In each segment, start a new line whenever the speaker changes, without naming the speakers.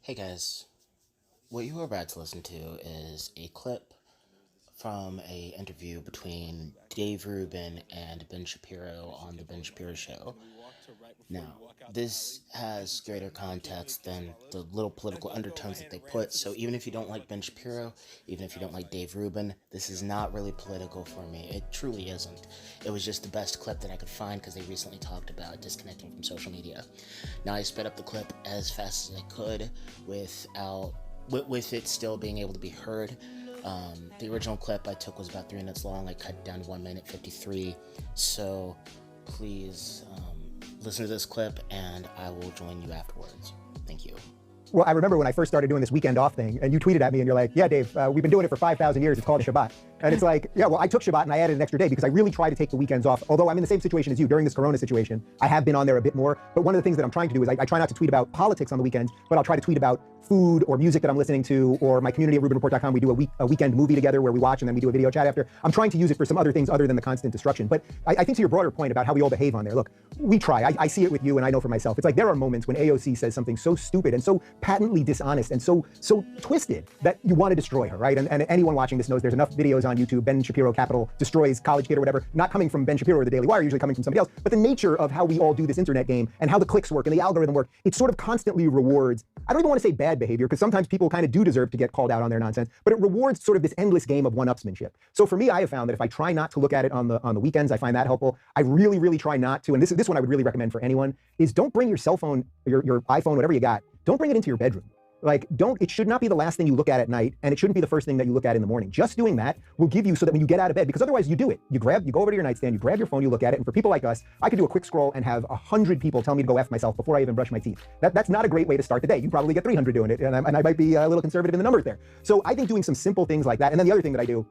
Hey guys, what you are about to listen to is a clip from a interview between Dave Rubin and Ben Shapiro on the Ben Shapiro show. Now, this has greater context than the little political undertones that they put, so even if you don't like Ben Shapiro, even if you don't like Dave Rubin, this is not really political for me. It truly isn't. It was just the best clip that I could find because they recently talked about disconnecting from social media. Now, I sped up the clip as fast as I could with it still being able to be heard. The original clip I took was about 3 minutes long. I cut it down to 1 minute 53. So please listen to this clip and I will join you afterwards. Thank you.
Well, I remember when I first started doing this weekend off thing, and you tweeted at me and you're like, yeah, Dave, we've been doing it for 5,000 years. It's called a Shabbat. And it's like, yeah, well, I took Shabbat and I added an extra day because I really try to take the weekends off. Although I'm in the same situation as you during this Corona situation, I have been on there a bit more. But one of the things that I'm trying to do is I try not to tweet about politics on the weekends, but I'll try to tweet about food or music that I'm listening to, or my community at RubinReport.com. We do a weekend movie together where we watch and then we do a video chat after. I'm trying to use it for some other things other than the constant destruction. But I think to your broader point about how we all behave on there, look, we try. I see it with you and I know for myself. It's like there are moments when AOC says something so stupid and so patently dishonest and so twisted that you want to destroy her, right? And anyone watching this knows there's enough videos on YouTube. Ben Shapiro Capital destroys college kid or whatever, not coming from Ben Shapiro or the Daily Wire, usually coming from somebody else. But the nature of how we all do this internet game and how the clicks work and the algorithm work, it sort of constantly rewards, I don't even want to say bad behavior, because sometimes people kind of do deserve to get called out on their nonsense, but it rewards sort of this endless game of one-upsmanship. So for me, I have found that if I try not to look at it on the weekends, I find that helpful. I really, really try not to, and this one I would really recommend for anyone, is don't bring your cell phone, your iPhone, whatever you got, don't bring it into your bedroom. Like, it should not be the last thing you look at night, and it shouldn't be the first thing that you look at in the morning. Just doing that will give you so that when you get out of bed, because otherwise you do it. You go over to your nightstand, you grab your phone, you look at it, and for people like us, I could do a quick scroll and have 100 people tell me to go F myself before I even brush my teeth. That's not a great way to start the day. You probably get 300 doing it, and I might be a little conservative in the numbers there. So I think doing some simple things like that, and then the other thing that I do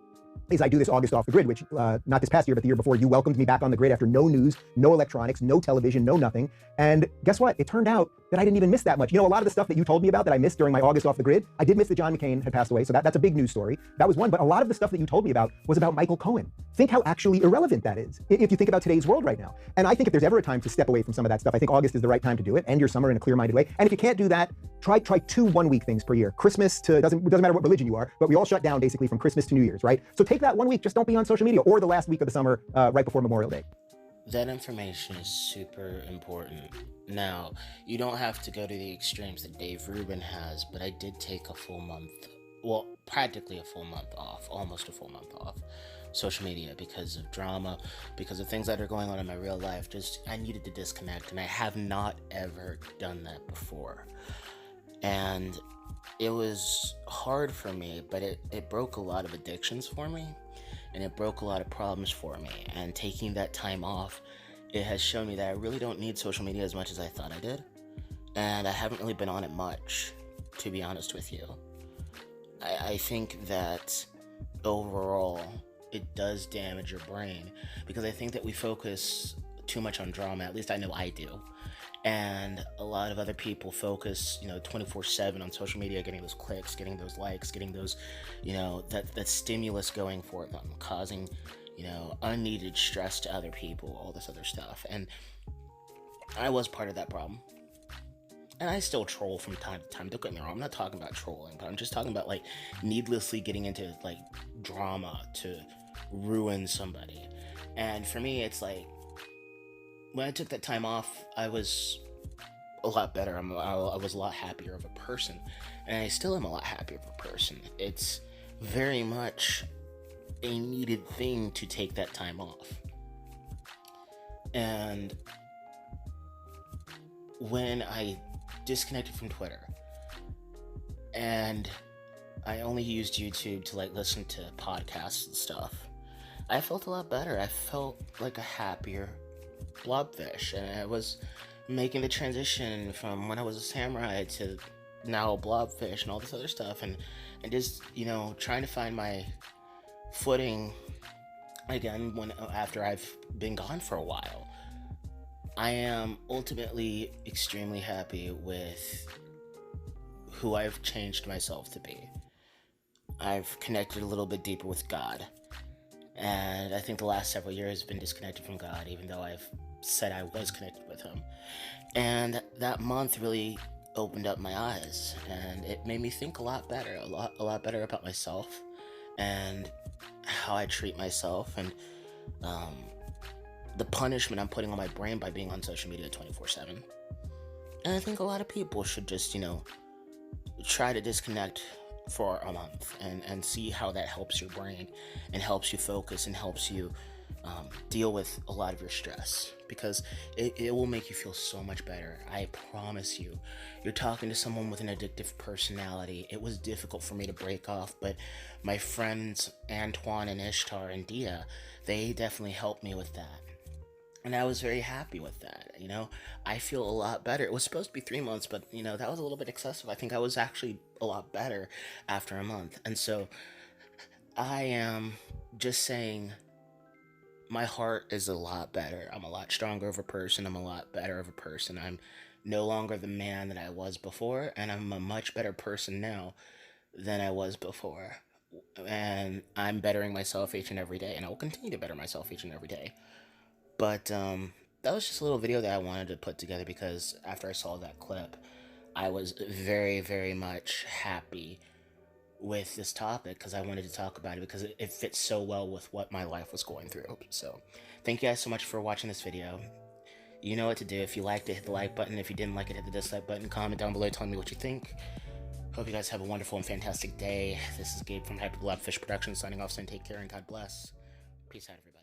is I do this August off the grid, which not this past year, but the year before, you welcomed me back on the grid after no news, no electronics, no television, no nothing. And guess what? It turned out that I didn't even miss that much. You know, a lot of the stuff that you told me about that I missed during my August off the grid, I did miss that John McCain had passed away. So that's a big news story. That was one. But a lot of the stuff that you told me about was about Michael Cohen. Think how actually irrelevant that is if you think about today's world right now. And I think if there's ever a time to step away from some of that stuff, I think August is the right time to do it. End your summer in a clear-minded way. And if you can't do that, try 2 1-week things per year. Christmas to, doesn't matter what religion you are, but we all shut down basically from Christmas to New Year's, right? So take that 1 week, just don't be on social media, or the last week of the summer right before Memorial Day.
That information is super important. Now, you don't have to go to the extremes that Dave Rubin has, but I did take a full month, well, practically a full month off, almost a full month off social media because of drama, because of things that are going on in my real life. I needed to disconnect, and I have not ever done that before. And it was hard for me, but it broke a lot of addictions for me, and it broke a lot of problems for me. And taking that time off, it has shown me that I really don't need social media as much as I thought I did. And I haven't really been on it much, to be honest with you. I think that overall, it does damage your brain, because I think that we focus too much on drama. At least I know I do. And a lot of other people focus, 24/7 on social media, getting those clicks, getting those likes, getting those, that stimulus going for them, causing, unneeded stress to other people, all this other stuff. And I was part of that problem. And I still troll from time to time. Don't get me wrong, I'm not talking about trolling, but I'm just talking about, needlessly getting into, drama to ruin somebody. And for me, it's when I took that time off, I was a lot better. I was a lot happier of a person. And I still am a lot happier of a person. It's very much a needed thing to take that time off. And when I disconnected from Twitter and I only used YouTube to listen to podcasts and stuff, I felt a lot better. I felt like a happier blobfish, and I was making the transition from when I was a samurai to now a blobfish and all this other stuff, and just trying to find my footing again after I've been gone for a while. I am ultimately extremely happy with who I've changed myself to be. I've connected a little bit deeper with God. And I think the last several years have been disconnected from God, even though I've said I was connected with Him. And that month really opened up my eyes, and it made me think a lot better, a lot better about myself and how I treat myself, and um, the punishment I'm putting on my brain by being on social media 24/7. And I think a lot of people should just, try to disconnect for a month and see how that helps your brain and helps you focus and helps you deal with a lot of your stress, because it will make you feel so much better. I promise you. You're talking to someone with an addictive personality. It was difficult for me to break off, but my friends Antoine and Ishtar and Dia, they definitely helped me with that. And I was very happy with that. I feel a lot better. It was supposed to be 3 months, but that was a little bit excessive. I think I was actually a lot better after a month. And so I am just saying, my heart is a lot better. I'm a lot stronger of a person. I'm a lot better of a person. I'm no longer the man that I was before, and I'm a much better person now than I was before. And I'm bettering myself each and every day, and I will continue to better myself each and every day. But that was just a little video that I wanted to put together, because after I saw that clip, I was very, very much happy with this topic, because I wanted to talk about it because it fits so well with what my life was going through. So thank you guys so much for watching this video. You know what to do. If you liked it, hit the like button. If you didn't like it, hit the dislike button. Comment down below telling me what you think. Hope you guys have a wonderful and fantastic day. This is Gabe from Hyper Blobfish Productions signing off, saying take care and God bless. Peace out, everybody.